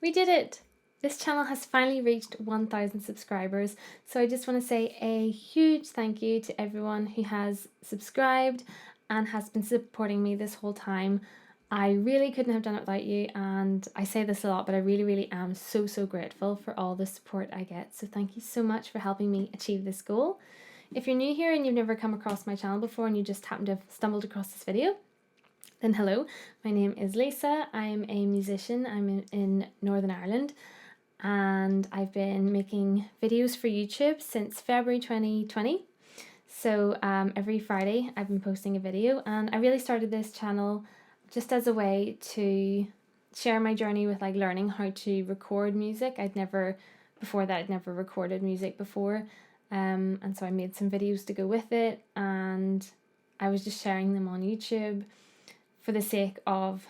We did it! This channel has finally reached 1,000 subscribers, so I just want to say a huge thank you to everyone who has subscribed and has been supporting me this whole time. I really couldn't have done it without you, and I say this a lot, but I really am so grateful for all the support I get. So thank you so much for helping me achieve this goal. If you're new here and you've never come across my channel before and you just happen to have stumbled across this video, then hello, my name is Lisa. I'm a musician. I'm in Northern Ireland, and I've been making videos for YouTube since February 2020. So every Friday I've been posting a video, and I really started this channel just as a way to share my journey with learning how to record music. I'd never recorded music before, and so I made some videos to go with it, and I was just sharing them on YouTube for the sake of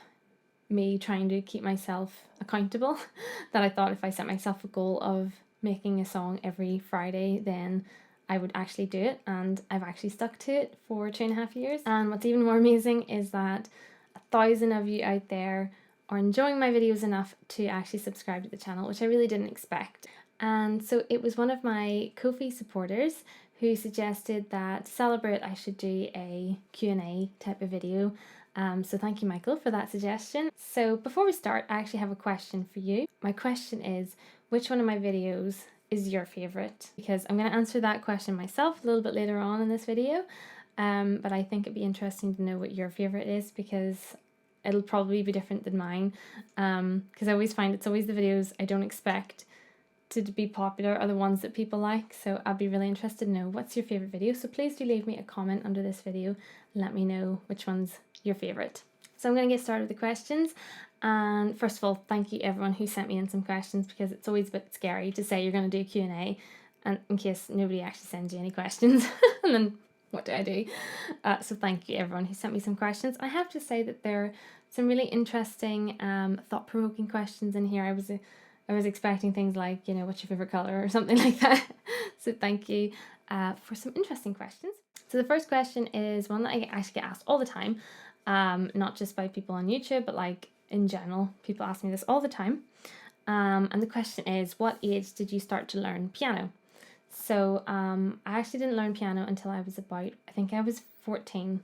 me trying to keep myself accountable. That I thought if I set myself a goal of making a song every Friday, then I would actually do it, and I've actually stuck to it for 2.5 years. And what's even more amazing is that 1,000 of you out there are enjoying my videos enough to actually subscribe to the channel, which I really didn't expect. And so it was one of my Ko-fi supporters who suggested that to celebrate I should do a Q&A type of video. So thank you, Michael, for that suggestion. So before we start, I actually have a question for you. My question is, which one of my videos is your favourite? Because I'm going to answer that question myself a little bit later on in this video. But I think it'd be interesting to know what your favourite is, because it'll probably be different than mine. Because I always find it's always the videos I don't expect to be popular are the ones that people like. So I'll be really interested to know what's your favourite video. So please do leave me a comment under this video and let me know which one's your favourite. So I'm going to get started with the questions. And first of all, thank you everyone who sent me in some questions, because it's always a bit scary to say you're going to do Q&A and in case nobody actually sends you any questions and then what do I do? So thank you everyone who sent me some questions. I have to say that there are some really interesting thought-provoking questions in here. I was expecting things like, what's your favourite colour or something like that. So thank you for some interesting questions. So the first question is one that I actually get asked all the time, not just by people on YouTube, but in general. People ask me this all the time. And the question is, what age did you start to learn piano? So I actually didn't learn piano until I was I think I was 14,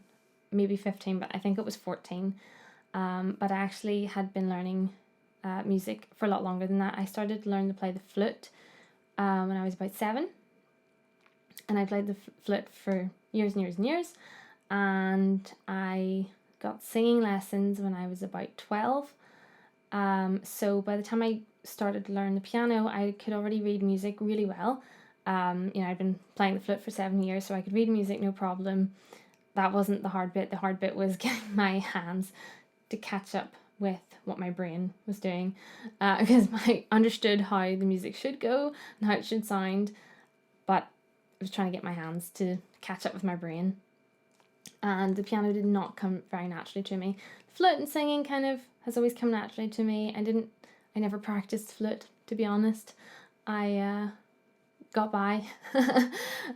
maybe 15, but I think it was 14. But I actually had been learning music for a lot longer than that. I started to learn to play the flute when I was about 7, and I played the flute for years and years and years, and I got singing lessons when I was about 12. So by the time I started to learn the piano, I could already read music really well. I'd been playing the flute for 7 years, so I could read music no problem. That wasn't the hard bit. The hard bit was getting my hands to catch up with what my brain was doing, because I understood how the music should go and how it should sound, but I was trying to get my hands to catch up with my brain, and the piano did not come very naturally to me. Flute and singing kind of has always come naturally to me. I never practiced flute, to be honest. I got by.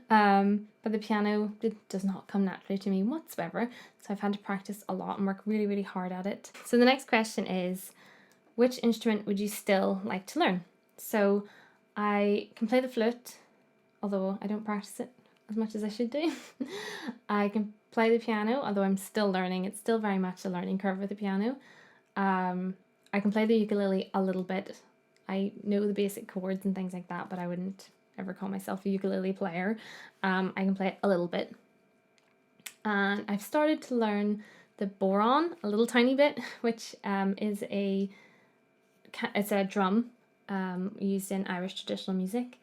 But the piano does not come naturally to me whatsoever, so I've had to practice a lot and work really hard at it. So the next question is, which instrument would you still like to learn? So I can play the flute, although I don't practice it as much as I should do. I can play the piano, although I'm still learning. It's still very much a learning curve with the piano. I can play the ukulele a little bit. I know the basic chords and things like that, but I wouldn't ever call myself a ukulele player. I can play it a little bit. And I've started to learn the bodhrán a little tiny bit, which is a drum used in Irish traditional music.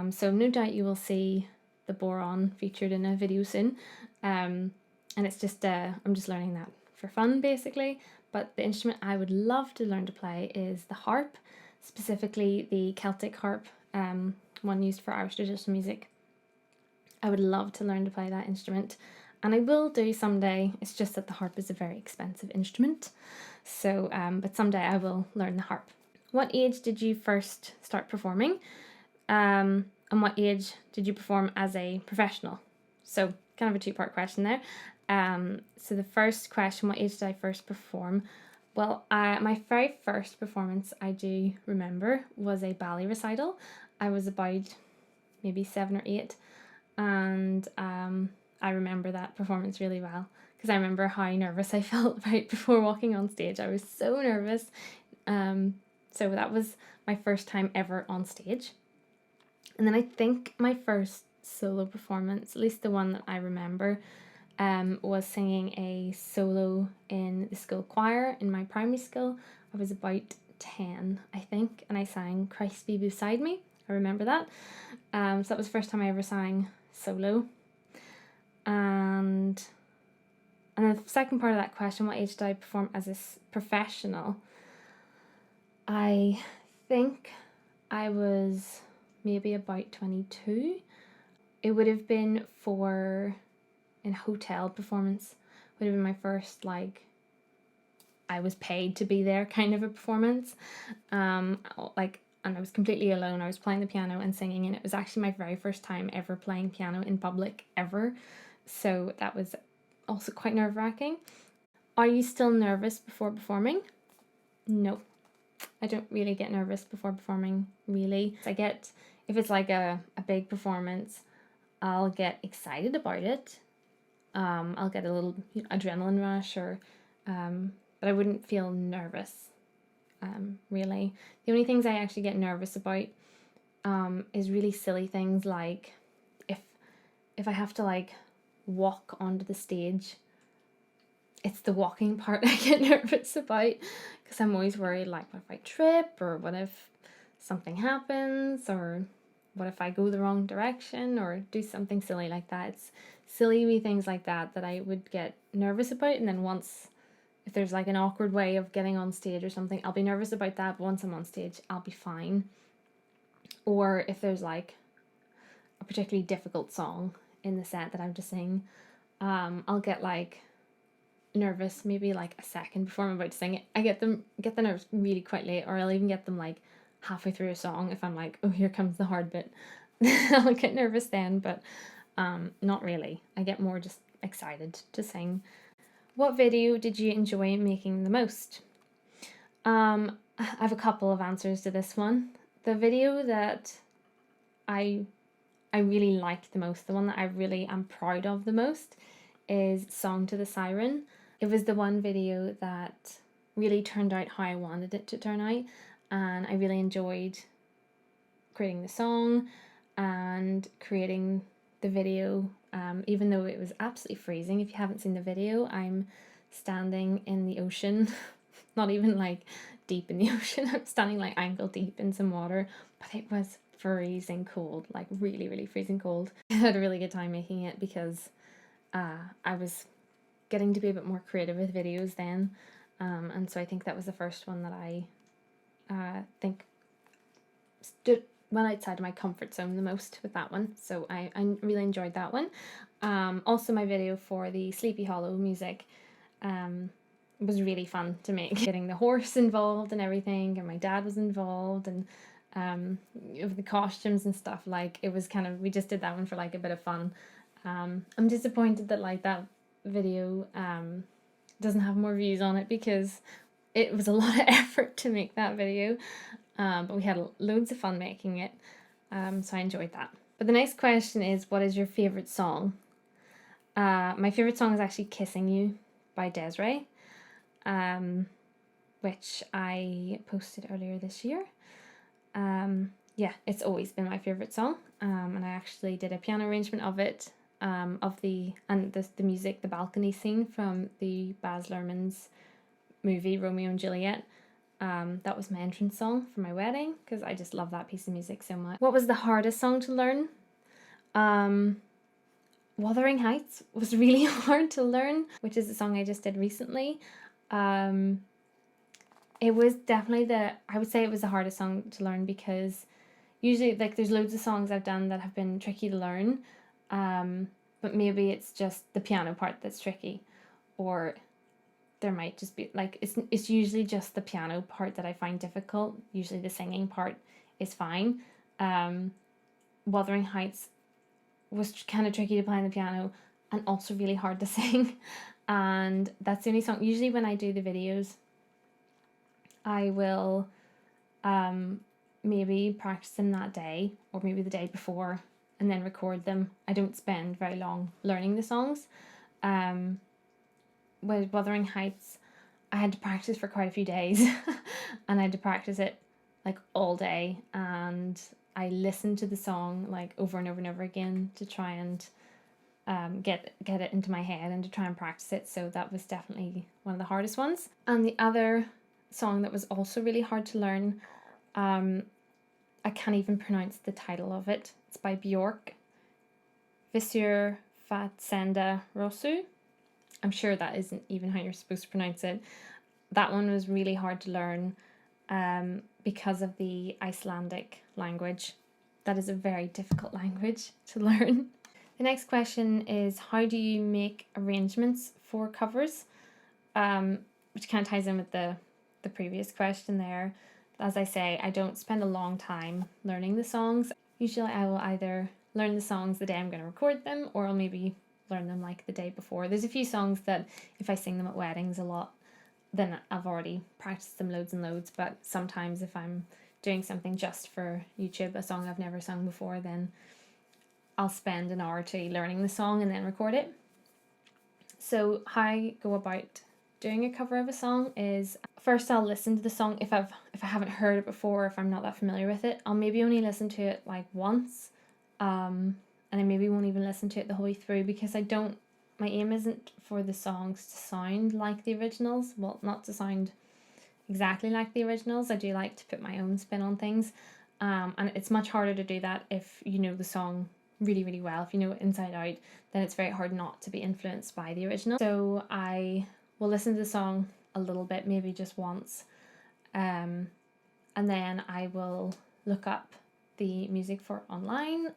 So no doubt you will see the bodhrán featured in a video soon. And it's just, I'm just learning that for fun basically. But the instrument I would love to learn to play is the harp, specifically the Celtic harp, one used for Irish traditional music. I would love to learn to play that instrument, and I will do someday. It's just that the harp is a very expensive instrument, so but someday I will learn the harp. What age did you first start performing, and what age did you perform as a professional? So kind of a two-part question there. So the first question, what age did I first perform? Well, my very first performance I do remember was a ballet recital. I was about maybe 7 or 8, and I remember that performance really well because I remember how nervous I felt right before walking on stage. I was so nervous. So that was my first time ever on stage. And then I think my first solo performance, at least the one that I remember, was singing a solo in the school choir in my primary school. I was about 10, I think, and I sang Christ Be Beside Me. I remember that. So that was the first time I ever sang solo. And the second part of that question, what age did I perform as a professional? I think I was maybe about 22. It would have been for a hotel performance. Would have been my first, like, I was paid to be there kind of a performance. And I was completely alone. I was playing the piano and singing, and it was actually my very first time ever playing piano in public ever. So that was also quite nerve-wracking. Are you still nervous before performing? No, I don't really get nervous before performing, really. If it's like a big performance, I'll get excited about it. I'll get a little adrenaline rush, but I wouldn't feel nervous, really. The only things I actually get nervous about is really silly things, like if I have to like walk onto the stage. It's the walking part I get nervous about, because I'm always worried, like, what if I trip, or what if something happens, or what if I go the wrong direction, or do something silly like that. It's silly wee things like that that I would get nervous about, and then if there's like an awkward way of getting on stage or something, I'll be nervous about that, but once I'm on stage, I'll be fine. Or if there's like a particularly difficult song in the set that I'm to sing, I'll get like nervous maybe like a second before I'm about to sing it. I get the nerves really quite late, or I'll even get them like halfway through a song if I'm like, oh, here comes the hard bit. I'll get nervous then, but not really. I get more just excited to sing. What video did you enjoy making the most? I have a couple of answers to this one. The video that I really liked the most, the one that I really am proud of the most, is Song to the Siren. It was the one video that really turned out how I wanted it to turn out, and I really enjoyed creating the song and creating the video, even though it was absolutely freezing. If you haven't seen the video, I'm standing in the ocean, not even like deep in the ocean, I'm standing like ankle deep in some water, but it was freezing cold, like really, really freezing cold. I had a really good time making it because I was getting to be a bit more creative with videos then, and so I think that was the first one that I think went outside of my comfort zone the most with that one, so I really enjoyed that one. Also my video for the Sleepy Hollow music was really fun to make, getting the horse involved and everything, and my dad was involved, and with the costumes and stuff. Like, it was kind of, we just did that one for like a bit of fun. I'm disappointed that like that video doesn't have more views on it, because it was a lot of effort to make that video, but we had loads of fun making it, so I enjoyed that. But the next question is, what is your favourite song? My favourite song is actually Kissing You by Desiree, which I posted earlier this year. Yeah, it's always been my favourite song, and I actually did a piano arrangement of it, the music, the balcony scene from the Baz Luhrmann's movie Romeo and Juliet. That was my entrance song for my wedding, because I just love that piece of music so much. What was the hardest song to learn? Wuthering Heights was really hard to learn, which is a song I just did recently. It was definitely I would say it was the hardest song to learn, because usually, like, there's loads of songs I've done that have been tricky to learn, but maybe it's just the piano part that's tricky, or there might just be, like, it's usually just the piano part that I find difficult. Usually the singing part is fine. Wuthering Heights was kind of tricky to play on the piano, and also really hard to sing, and that's the only song. Usually when I do the videos, I will maybe practice them that day or maybe the day before and then record them. I don't spend very long learning the songs. With Wuthering Heights, I had to practice for quite a few days and I had to practice it like all day, and I listened to the song like over and over and over again to try and get it into my head and to try and practice it. So that was definitely one of the hardest ones. And the other song that was also really hard to learn, I can't even pronounce the title of it. It's by Björk, Visur Fatsenda Rosu. I'm sure that isn't even how you're supposed to pronounce it. That one was really hard to learn because of the Icelandic language. That is a very difficult language to learn. The next question is, how do you make arrangements for covers? Which kind of ties in with the previous question there. As I say, I don't spend a long time learning the songs. Usually I will either learn the songs the day I'm going to record them, or I'll maybe learn them like the day before. There's a few songs that if I sing them at weddings a lot, then I've already practiced them loads and loads. But sometimes if I'm doing something just for YouTube, a song I've never sung before, then I'll spend an hour or two learning the song and then record it. So how I go about doing a cover of a song is, first I'll listen to the song. If I haven't heard it before, if I'm not that familiar with it, I'll maybe only listen to it like once, and I maybe won't even listen to it the whole way through, because my aim isn't for the songs to sound like the originals. Well, not to sound exactly like the originals. I do like to put my own spin on things, and it's much harder to do that if you know the song really, really well. If you know it inside out, then it's very hard not to be influenced by the original. So I will listen to the song a little bit, maybe just once, and then I will look up the music for online.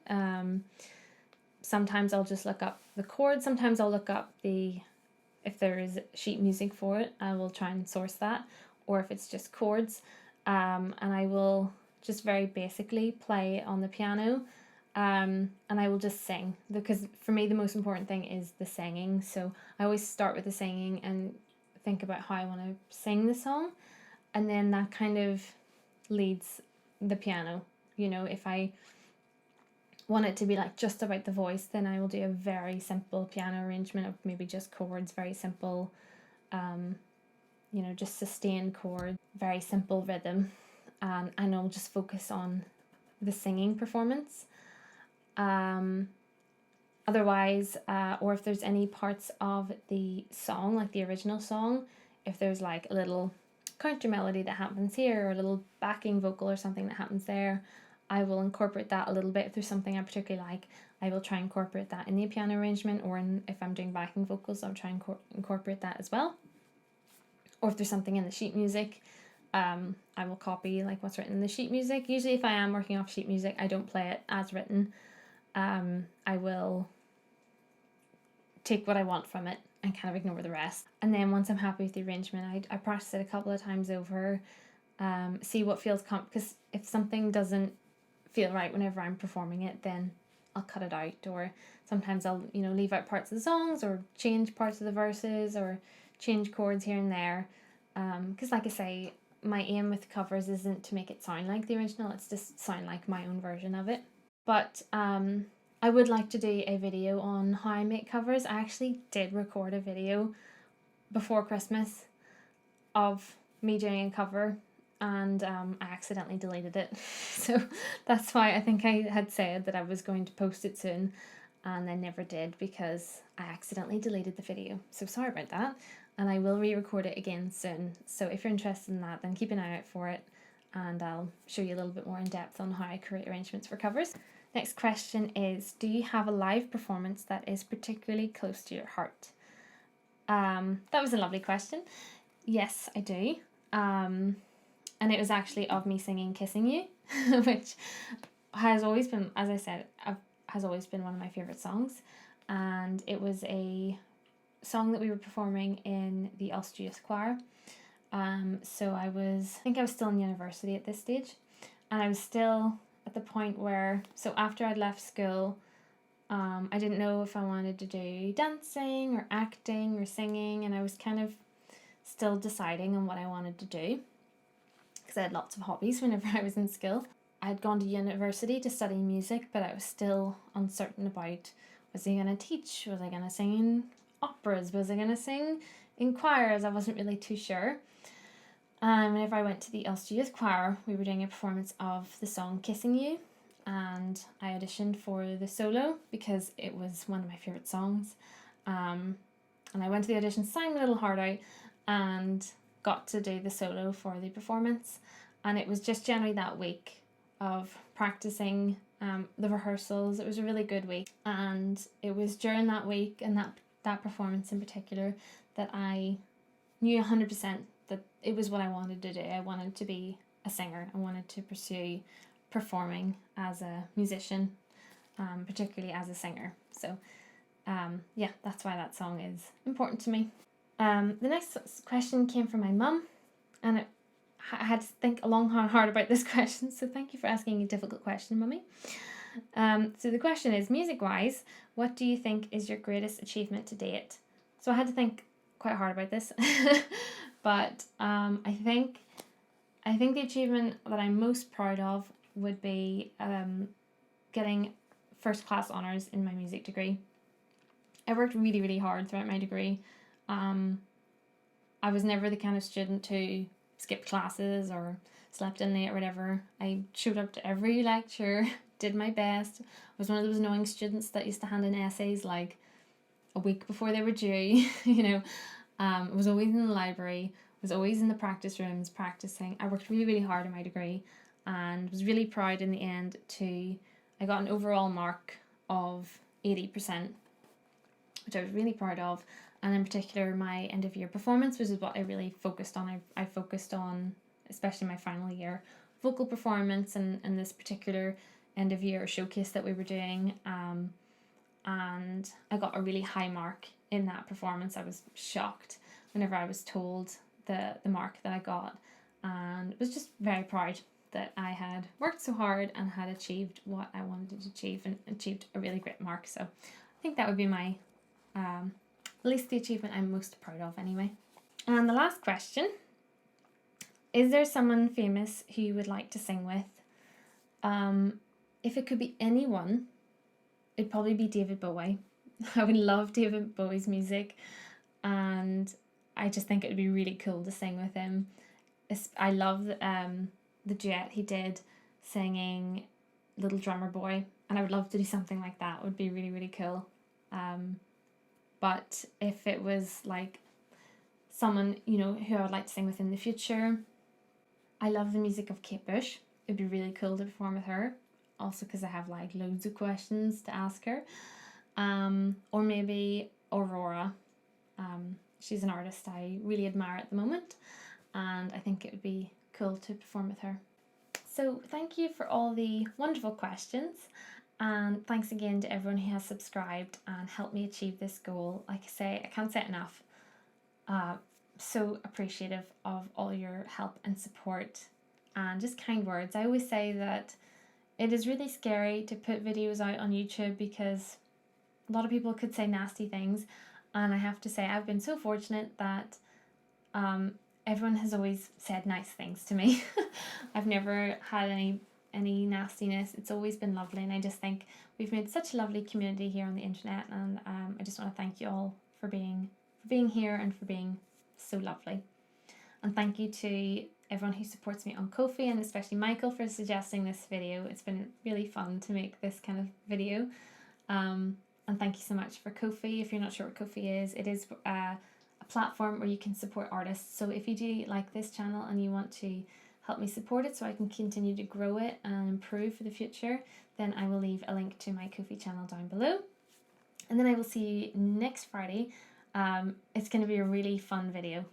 Sometimes I'll just look up the chords. Sometimes I'll look up if there is sheet music for it, I will try and source that, or if it's just chords, and I will just very basically play on the piano, and I will just sing, because for me the most important thing is the singing. So I always start with the singing and think about how I want to sing the song, and then that kind of leads the piano. If I want it to be like just about the voice, then I will do a very simple piano arrangement of maybe just chords, very simple, just sustained chord, very simple rhythm, and I'll just focus on the singing performance. Otherwise, or if there's any parts of the song, like the original song, if there's like a little counter melody that happens here, or a little backing vocal or something that happens there, I will incorporate that a little bit. If there's something I particularly like, I will try and incorporate that in the piano arrangement, or if I'm doing backing vocals, I'll try and incorporate that as well. Or if there's something in the sheet music, I will copy like what's written in the sheet music. Usually if I am working off sheet music, I don't play it as written. I will take what I want from it and kind of ignore the rest. And then once I'm happy with the arrangement, I practice it a couple of times over, see what feels because if something doesn't feel right whenever I'm performing it, then I'll cut it out, or sometimes I'll leave out parts of the songs, or change parts of the verses, or change chords here and there, because like I say, my aim with covers isn't to make it sound like the original, it's just sound like my own version of it. But I would like to do a video on how I make covers. I actually did record a video before Christmas of me doing a cover, and I accidentally deleted it. So that's why I think I had said that I was going to post it soon, and I never did, because I accidentally deleted the video. So sorry about that, and I will re-record it again soon. So if you're interested in that, then keep an eye out for it, and I'll show you a little bit more in depth on how I create arrangements for covers. Next question is, do you have a live performance that is particularly close to your heart? That was a lovely question. Yes, I do. And it was actually of me singing Kissing You, which has always been, as I said, has always been one of my favourite songs. And it was a song that we were performing in the Austrias choir. So I think I was still in university at this stage, and I was still at the point where, so after I'd left school, I didn't know if I wanted to do dancing or acting or singing, and I was kind of still deciding on what I wanted to do. because I had lots of hobbies whenever I was in school. I had gone to university to study music, but I was still uncertain about, was I going to teach? Was I going to sing in operas? Was I going to sing in choirs? I wasn't really too sure. And whenever I went to the Ulster Youth Choir, we were doing a performance of the song Kissing You, and I auditioned for the solo because it was one of my favourite songs. And I went to the audition, sang my little heart out, and got to do the solo for the performance. And it was just generally that week of practicing the rehearsals. It was a really good week, and it was during that week and that performance in particular that I knew 100% that it was what I wanted to do. I wanted to be a singer. I wanted to pursue performing as a musician, particularly as a singer. So yeah, that's why that song is important to me. The next question came from my mum, and I had to think long and hard about this question, so thank you for asking a difficult question, Mummy. So the question is, music-wise, what do you think is your greatest achievement to date? So I had to think quite hard about this, but I think the achievement that I'm most proud of would be getting first class honours in my music degree. I worked really, really hard throughout my degree. I was never the kind of student who skipped classes or slept in late or whatever. I showed up to every lecture, did my best. I was one of those annoying students that used to hand in essays like a week before they were due. I was always in the library, was always in the practice rooms practicing. I worked really, really hard in my degree and was really proud in the end I got an overall mark of 80%, which I was really proud of. And in particular, my end of year performance, which is what I really focused on. I focused on, especially my final year, vocal performance and this particular end of year showcase that we were doing. And I got a really high mark in that performance. I was shocked whenever I was told the mark that I got, and was just very proud that I had worked so hard and had achieved what I wanted to achieve and achieved a really great mark. So I think that would be my at least the achievement I'm most proud of anyway. And the last question, is there someone famous who you would like to sing with? If it could be anyone, it'd probably be David Bowie. I would love David Bowie's music, and I just think it would be really cool to sing with him. I love the duet he did singing Little Drummer Boy, and I would love to do something like that. It would be really, really cool. But if it was like someone, who I would like to sing with in the future, I love the music of Kate Bush. It'd be really cool to perform with her. Also because I have like loads of questions to ask her. Or maybe Aurora. She's an artist I really admire at the moment, and I think it would be cool to perform with her. So thank you for all the wonderful questions. And thanks again to everyone who has subscribed and helped me achieve this goal. Like I say, I can't say it enough. So appreciative of all your help and support and just kind words. I always say that it is really scary to put videos out on YouTube because a lot of people could say nasty things. And I have to say, I've been so fortunate that everyone has always said nice things to me. I've never had any nastiness. It's always been lovely, and I just think we've made such a lovely community here on the internet, and I just want to thank you all for being here and for being so lovely. And thank you to everyone who supports me on Ko-fi, and especially Michael for suggesting this video. It's been really fun to make this kind of video. And thank you so much for Ko-fi. If you're not sure what Ko-fi is, it is a platform where you can support artists. So if you do like this channel and you want to help me support it so I can continue to grow it and improve for the future, then I will leave a link to my Ko-fi channel down below. And then I will see you next Friday. It's going to be a really fun video.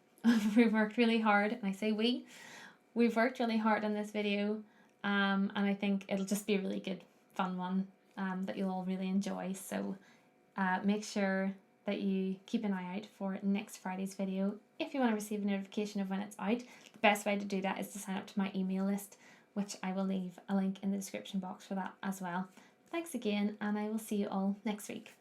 We've worked really hard, and I say we've worked really hard on this video, and I think it'll just be a really good fun one that you'll all really enjoy. So make sure that you keep an eye out for next Friday's video. If you want to receive a notification of when it's out, the best way to do that is to sign up to my email list, which I will leave a link in the description box for that as well. Thanks again, and I will see you all next week.